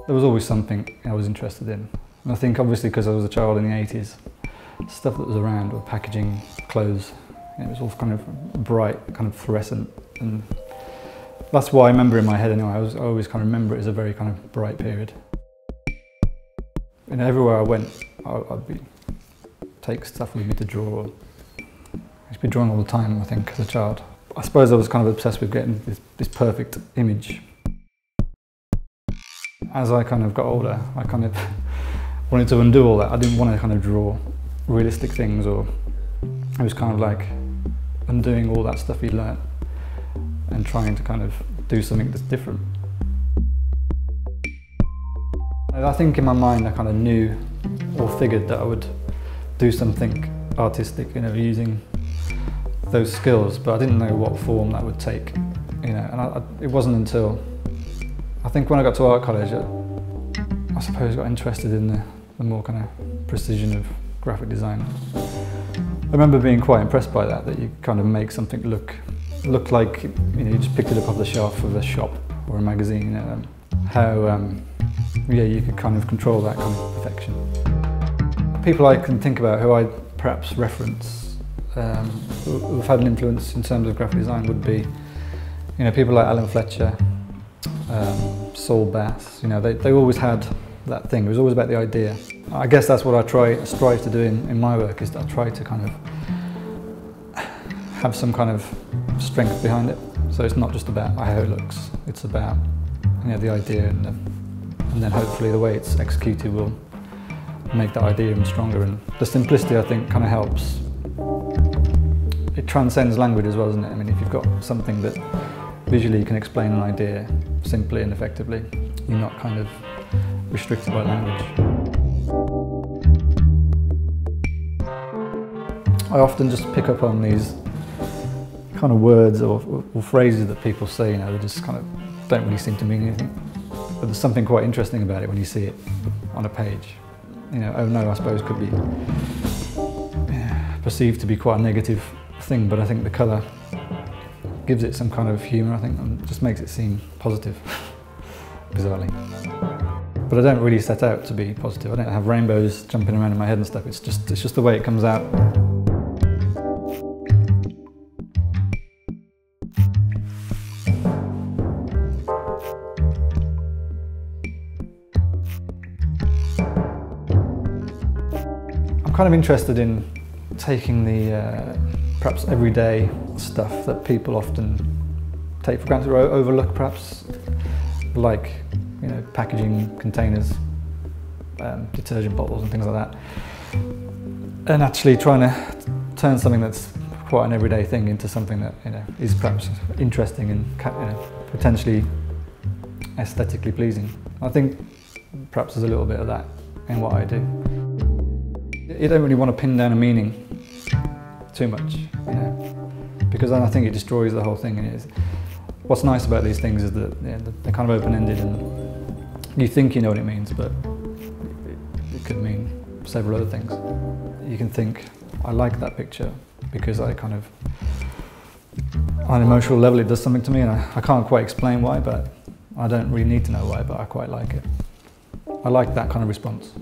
There was always something I was interested in. And I think obviously because I was a child in the 80s, stuff that was around, or packaging, clothes, it was all kind of bright, kind of fluorescent. And that's why I remember in my head anyway, I always kind of remember it as a very kind of bright period. You know, everywhere I went, I'd take stuff with me to draw. I used to be drawing all the time, I think, as a child. I suppose I was kind of obsessed with getting this perfect image. As I kind of got older, I kind of wanted to undo all that. I didn't want to kind of draw realistic things, or it was kind of like undoing all that stuff you'd learnt and trying to kind of do something that's different. I think in my mind I kind of knew or figured that I would do something artistic, you know, using those skills, but I didn't know what form that would take, you know. And it wasn't until I think when I got to art college, I suppose I got interested in the more kind of precision of graphic design. I remember being quite impressed by that you kind of make something look like, you know, you just picked it up off the shelf of a shop or a magazine, you know, how yeah, you could kind of control that kind of perfection. People I can think about who I perhaps reference, who've had an influence in terms of graphic design would be, you know, people like Alan Fletcher, Saul Bass. You know, they always had that thing. It was always about the idea. I guess that's what I strive to do in my work, is that I try to kind of have some kind of strength behind it. So it's not just about how it looks. It's about, you know, the idea, and then hopefully the way it's executed will make that idea even stronger. And the simplicity, I think, kind of helps. It transcends language as well, doesn't it? I mean, if you've got something that visually can explain an idea simply and effectively, you're not kind of restricted by language. I often just pick up on these kind of words or phrases that people say, you know, they just kind of don't really seem to mean anything. But there's something quite interesting about it when you see it on a page. You know, oh no, I suppose could be perceived to be quite a negative thing, but I think the colour gives it some kind of humour, I think, and just makes it seem positive, bizarrely. But I don't really set out to be positive. I don't have rainbows jumping around in my head and stuff. It's just the way it comes out. I'm kind of interested in taking the perhaps everyday stuff that people often take for granted or overlook, perhaps, like, you know, packaging, containers, detergent bottles and things like that, and actually trying to turn something that's quite an everyday thing into something that, you know, is perhaps interesting and, you know, potentially aesthetically pleasing. I think perhaps there's a little bit of that in what I do. You don't really want to pin down a meaning too much, you know, because then I think it destroys the whole thing. And what's nice about these things is that, you know, they're kind of open-ended, and you think you know what it means, but it could mean several other things. You can think, I like that picture because I kind of, on an emotional level, it does something to me, and I can't quite explain why, but I don't really need to know why, but I quite like it. I like that kind of response.